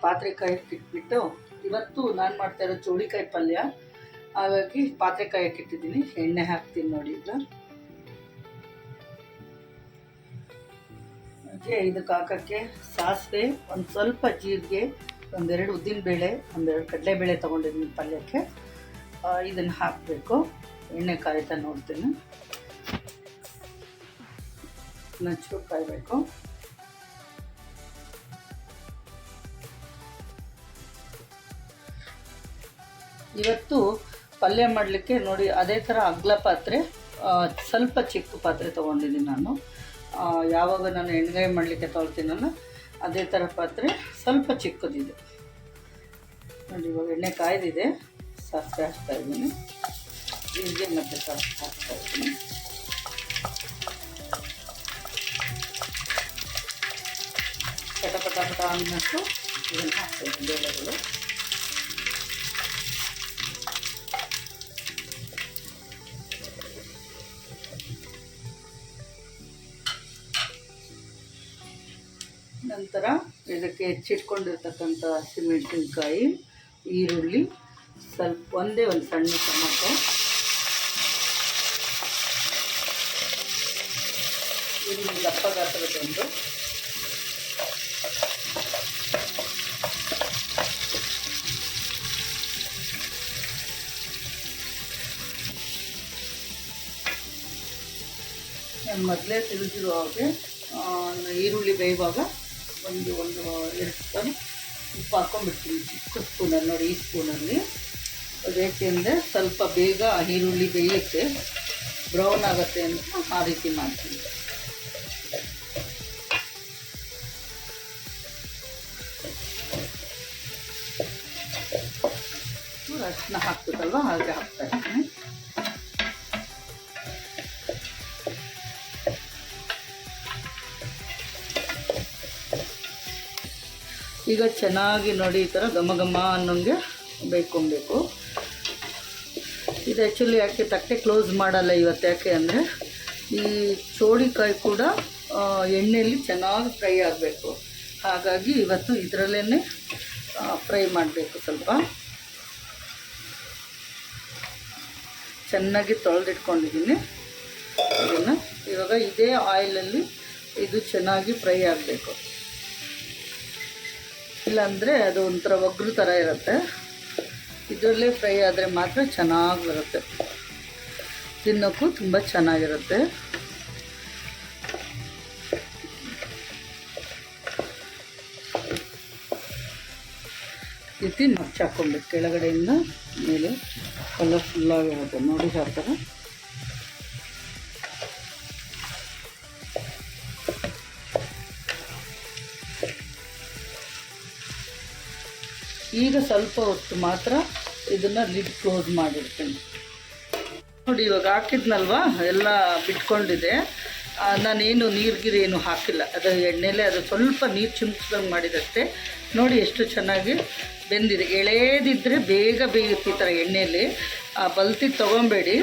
ಪಾತ್ರೆ ಕಾಯಕ್ಕೆ ಇಟ್ಬಿಟ್ಟು, ಇವತ್ತು ನಾನು ಮಾಡ್ತಾ ಇರೋ ಚೌಳಿಕಾಯಿ ಪಲ್ಯ, ಹಾಗಾಗಿ ಪಾತ್ರೆ ಕಾಯಕ್ಕೆ ಇಟ್ಟಿದ್ದೀನಿ. ಎಣ್ಣೆ ಹಾಕ್ತೀನಿ ನೋಡಿ. ಈಗ ಇದಕ್ಕೆ ಹಾಕೋಕ್ಕೆ ಸಾಸಿವೆ, ಒಂದು ಸ್ವಲ್ಪ ಜೀರಿಗೆ, ಒಂದೆರಡು ಉದ್ದಿನಬೇಳೆ, ಒಂದೆರಡು ಕಡಲೆಬೇಳೆ ತೊಗೊಂಡಿದ್ದೀನಿ ಪಲ್ಯಕ್ಕೆ. ಇದನ್ನು ಹಾಕಬೇಕು. ಎಣ್ಣೆ ಕಾಯ್ತಾ ನೋಡ್ತೀನಿ. ಚೂರು ಕಾಯಬೇಕು. ಇವತ್ತು ಪಲ್ಯ ಮಾಡಲಿಕ್ಕೆ ನೋಡಿ ಅದೇ ಥರ ಅಗ್ಲ ಪಾತ್ರೆ, ಸ್ವಲ್ಪ ಚಿಕ್ಕ ಪಾತ್ರೆ ತೊಗೊಂಡಿದ್ದೀನಿ ನಾನು. ಯಾವಾಗ ನಾನು ಎಣ್ಣೆಗಾಯಿ ಮಾಡಲಿಕ್ಕೆ ತೊಗೊಳ್ತೀನಲ್ಲ ಅದೇ ಥರ ಪಾತ್ರೆ, ಸ್ವಲ್ಪ ಚಿಕ್ಕದಿದೆ ನೋಡಿ. ಇವಾಗ ಎಣ್ಣೆ ಕಾಯ್ದಿದೆ. ಸಾಸಿವೆ ಹಾಕ್ತಾಯಿದ್ದೀನಿ, ಜೀರಿಗೆ ಮತ್ತು ಸಾಸಿವೆ ಹಾಕ್ತಾಯಿದ್ದೀನಿ. ಪಟ ಅನ್ನಷ್ಟು ಇದನ್ನು ಹಾಕ್ತಾಯಿದ್ದೀನಿ ಬೇಳೆಗಳು. ನಂತರ ಇದಕ್ಕೆ ಹೆಚ್ಚಿಟ್ಕೊಂಡಿರ್ತಕ್ಕಂಥ ಹಸಿಮೆಣಸಿನ್ಕಾಯಿ, ಈರುಳ್ಳಿ, ಸ್ವಲ್ಪ ಒಂದೇ ಒಂದು ಸಣ್ಣ ಟೊಮಟೊ, ಈರುಳ್ಳಿ ದಪ್ಪ ಗಾತ್ರದೊಂದು, ನಾನು ಮೊದಲೇ ತಿಳಿದಿರೋ ಹಾಗೆ ಈರುಳ್ಳಿ ಬೇಯುವಾಗ ಒಂದು 2 ಸ್ಪೂನ್ ಉಪ್ಪು ಹಾಕ್ಕೊಂಡ್ಬಿಡ್ತೀನಿ, ಚಿಕ್ಕ ಸ್ಪೂನಲ್ಲಿ ನೋಡಿ. ಈ ಸ್ಪೂನಲ್ಲಿ ಅದಕ್ಕೆಂದರೆ ಸ್ವಲ್ಪ ಬೇಗ ಈರುಳ್ಳಿ ಬೇಯುತ್ತೆ, ಬ್ರೌನ್ ಆಗುತ್ತೆ ಅಂತ ಆ ರೀತಿ ಮಾಡ್ತೀನಿ. ಅರಿಶಿನ ಹಾಕ್ಬೇಕಲ್ವ, ಹಾಗೆ ಹಾಕ್ತಾಯಿದ್ದೀನಿ. ಈಗ ಚೆನ್ನಾಗಿ ನೋಡಿ ಈ ಥರ ಘಮ ಘಮ ಅನ್ನೋಂಗೆ ಬೇಯ್ಕೊಬೇಕು. ಇದು ಆ್ಯಕ್ಚುಲಿ ಯಾಕೆ ತಟ್ಟೆ ಕ್ಲೋಸ್ ಮಾಡಲ್ಲ ಇವತ್ತು, ಯಾಕೆ ಅಂದರೆ ಈ ಚೌಳಿಕಾಯಿ ಕೂಡ ಎಣ್ಣೆಯಲ್ಲಿ ಚೆನ್ನಾಗಿ ಫ್ರೈ ಆಗಬೇಕು. ಹಾಗಾಗಿ ಇವತ್ತು ಇದರಲ್ಲೇ ಫ್ರೈ ಮಾಡಬೇಕು. ಸ್ವಲ್ಪ ಚೆನ್ನಾಗಿ ತೊಳೆದಿಟ್ಕೊಂಡಿದ್ದೀನಿ ಇದನ್ನು. ಇವಾಗ ಇದೇ ಆಯಿಲಲ್ಲಿ ಇದು ಚೆನ್ನಾಗಿ ಫ್ರೈ ಆಗಬೇಕು, ಇಲ್ಲಾಂದರೆ ಅದು ಒಂಥರ ಒಗ್ರು ಥರ ಇರುತ್ತೆ. ಇದರಲ್ಲೇ ಫ್ರೈ ಆದರೆ ಮಾತ್ರ ಚೆನ್ನಾಗಿ ಬರುತ್ತೆ, ತಿನ್ನೋಕ್ಕೂ ತುಂಬ ಚೆನ್ನಾಗಿರುತ್ತೆ. ರೀತಿ ಮಚ್ಚ ಹಾಕ್ಕೊಬೇಕು ಕೆಳಗಡೆಯಿಂದ ಮೇಲೆ, ಕಲರ್ಫುಲ್ಲಾಗಿರುತ್ತೆ ನೋಡಿ ಆ ಥರ. ಈಗ ಸ್ವಲ್ಪ ಹೊತ್ತು ಮಾತ್ರ ಇದನ್ನು ಲಿಡ್ ಕ್ಲೋಸ್ ಮಾಡಿರ್ತೀನಿ ನೋಡಿ. ಇವಾಗ ಹಾಕಿದ್ನಲ್ವ, ಎಲ್ಲ ಬಿಟ್ಕೊಂಡಿದೆ. ನಾನೇನು ನೀರು ಏನು ಹಾಕಿಲ್ಲ, ಅದು ಎಣ್ಣೆಲೆ ಅದು ಸ್ವಲ್ಪ ನೀರು ಚಿಮ್ಸ್ದಂಗೆ ಮಾಡಿದಷ್ಟೇ. ನೋಡಿ ಎಷ್ಟು ಚೆನ್ನಾಗಿ ಬೆಂದಿದೆ. ಎಳೆದಿದ್ದರೆ ಬೇಗ ಬೇಯುತ್ತೆ ಈ ಥರ ಎಣ್ಣೆಯಲ್ಲಿ. ಬಲ್ತಿ ತೊಗೊಬೇಡಿ.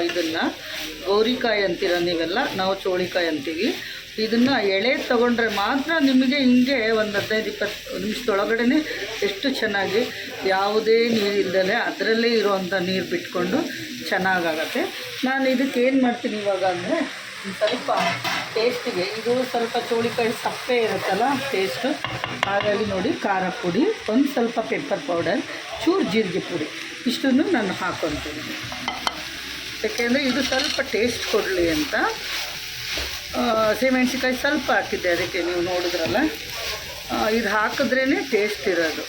ಇದನ್ನು ಗೌರಿಕಾಯಿ ಅಂತೀರ ನೀವೆಲ್ಲ, ನಾವು ಚೌಳಿಕಾಯಿ ಅಂತೀವಿ. ಇದನ್ನು ಎಳೆ ತೊಗೊಂಡ್ರೆ ಮಾತ್ರ ನಿಮಗೆ ಹಿಂಗೆ ಒಂದು 15-20 ನಿಮಿಷದೊಳಗಡೆ ಎಷ್ಟು ಚೆನ್ನಾಗಿ ಯಾವುದೇ ನೀರಿಲ್ಲದೆ ಅದರಲ್ಲೇ ಇರುವಂಥ ನೀರು ಬಿಟ್ಕೊಂಡು ಚೆನ್ನಾಗಾಗತ್ತೆ. ನಾನು ಇದಕ್ಕೆ ಏನು ಮಾಡ್ತೀನಿ ಇವಾಗ ಅಂದರೆ, ಸ್ವಲ್ಪ ಟೇಸ್ಟಿಗೆ, ಇದು ಸ್ವಲ್ಪ ಚೌಳಿಕಾಯಿ ಸಪ್ಪೆ ಇರುತ್ತಲ್ಲ ಟೇಸ್ಟು, ಹಾಗಾಗಿ ನೋಡಿ ಖಾರ ಪುಡಿ, ಒಂದು ಸ್ವಲ್ಪ ಪೆಪ್ಪರ್ ಪೌಡರ್, ಚೂರು ಜೀರಿಗೆ ಪುಡಿ, ಇಷ್ಟನ್ನು ನಾನು ಹಾಕ್ಕೊತೀನಿ. ಯಾಕೆಂದರೆ ಇದು ಸ್ವಲ್ಪ ಟೇಸ್ಟ್ ಕೊಡಲಿ ಅಂತ. ಹಸಿಮೆಣ್ಸಿಕಾಯಿ ಸ್ವಲ್ಪ ಹಾಕಿದ್ದೆ, ಅದಕ್ಕೆ ನೀವು ನೋಡಿದ್ರಲ್ಲ. ಇದು ಹಾಕಿದ್ರೇ ಟೇಸ್ಟ್ ಇರೋದು.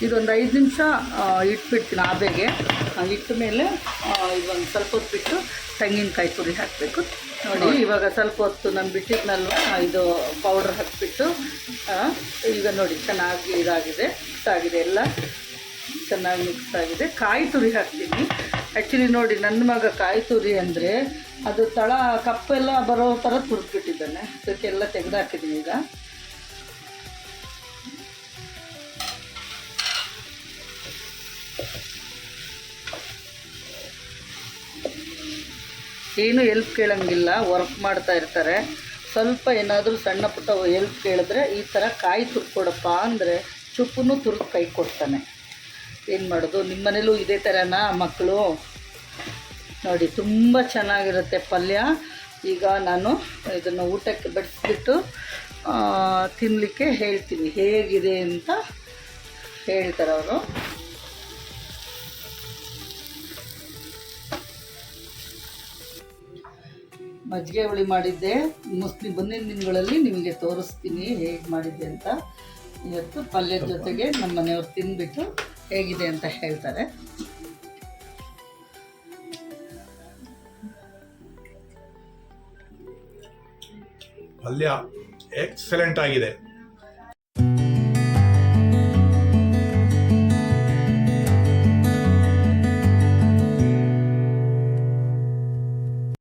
ಇದೊಂದು 5 ನಿಮಿಷ ಇಟ್ಬಿಡ್ತೀನಿ ಆಬೇಗೆ. ಇಟ್ಟ ಮೇಲೆ ಇದೊಂದು ಸ್ವಲ್ಪ ಹೊತ್ತು ಬಿಟ್ಟು ತೆಂಗಿನಕಾಯಿ ತುರಿ ಹಾಕಬೇಕು ನೋಡಿ. ಇವಾಗ ಸ್ವಲ್ಪ ಹೊತ್ತು ನಾನು ಬಿಟ್ಟಿದ್ನಲ್ವ, ಇದು ಪೌಡ್ರ್ ಹಾಕಿಬಿಟ್ಟು ಈಗ ನೋಡಿ ಚೆನ್ನಾಗಿ ಇದಾಗಿದೆ, ಮಿಕ್ಸ್ ಆಗಿದೆ, ಎಲ್ಲ ಚೆನ್ನಾಗಿ ಮಿಕ್ಸ್ ಆಗಿದೆ. ಕಾಯಿ ತುರಿ ಹಾಕ್ತೀನಿ. ಆ್ಯಕ್ಚುಲಿ ನೋಡಿ ನನ್ನ ಮಗ ಕಾಯಿ ತುರಿ ಅಂದರೆ ಅದು ತಳ ಕಪ್ಪೆಲ್ಲ ಬರೋ ಥರ ತುರಿದ್ಬಿಟ್ಟಿದ್ದಾನೆ, ಅದಕ್ಕೆಲ್ಲ ತೆಗೆದಾಕಿದ್ದೀನಿ ಈಗ. ಏನು ಎಲ್ಪ್ ಕೇಳೋಂಗಿಲ್ಲ, ವರ್ಕ್ ಮಾಡ್ತಾ ಇರ್ತಾರೆ. ಸ್ವಲ್ಪ ಏನಾದರೂ ಸಣ್ಣ ಪುಟ್ಟ ಎಲ್ಪ್ ಕೇಳಿದ್ರೆ ಈ ಥರ ಕಾಯಿ ತುರ್ಕೊಡಪ್ಪ ಅಂದರೆ ಚುಪ್ಪನ್ನು ತುರ್ದು ಕೈ ಕೊಡ್ತಾನೆ. ಏನು ಮಾಡೋದು, ನಿಮ್ಮ ಮನೇಲೂ ಇದೇ ಥರನಾ ಮಕ್ಕಳು? ನೋಡಿ ತುಂಬ ಚೆನ್ನಾಗಿರುತ್ತೆ ಪಲ್ಯ. ಈಗ ನಾನು ಇದನ್ನು ಊಟಕ್ಕೆ ಬಡಿಸ್ಬಿಟ್ಟು ತಿನ್ನಲಿಕ್ಕೆ ಹೇಳ್ತೀನಿ, ಹೇಗಿದೆ ಅಂತ ಹೇಳ್ತಾರೆ ಅವರು. ಮಜ್ಜಿಗೆ ಹುಳಿ ಮಾಡಿದ್ದೆ, ಮೋಸ್ಟ್ಲಿ ಮುಂದಿನ ದಿನಗಳಲ್ಲಿ ನಿಮಗೆ ತೋರಿಸ್ತೀನಿ ಹೇಗೆ ಮಾಡಿದ್ದೆ ಅಂತ. ಇವತ್ತು ಪಲ್ಯದ ಜೊತೆಗೆ ನಮ್ಮ ಮನೆಯವ್ರು ತಿಂದ್ಬಿಟ್ಟು ಹೇಗಿದೆ ಅಂತ ಹೇಳ್ತಾರೆ. ಪಲ್ಯ ಎಕ್ಸಲೆಂಟ್ ಆಗಿದೆ.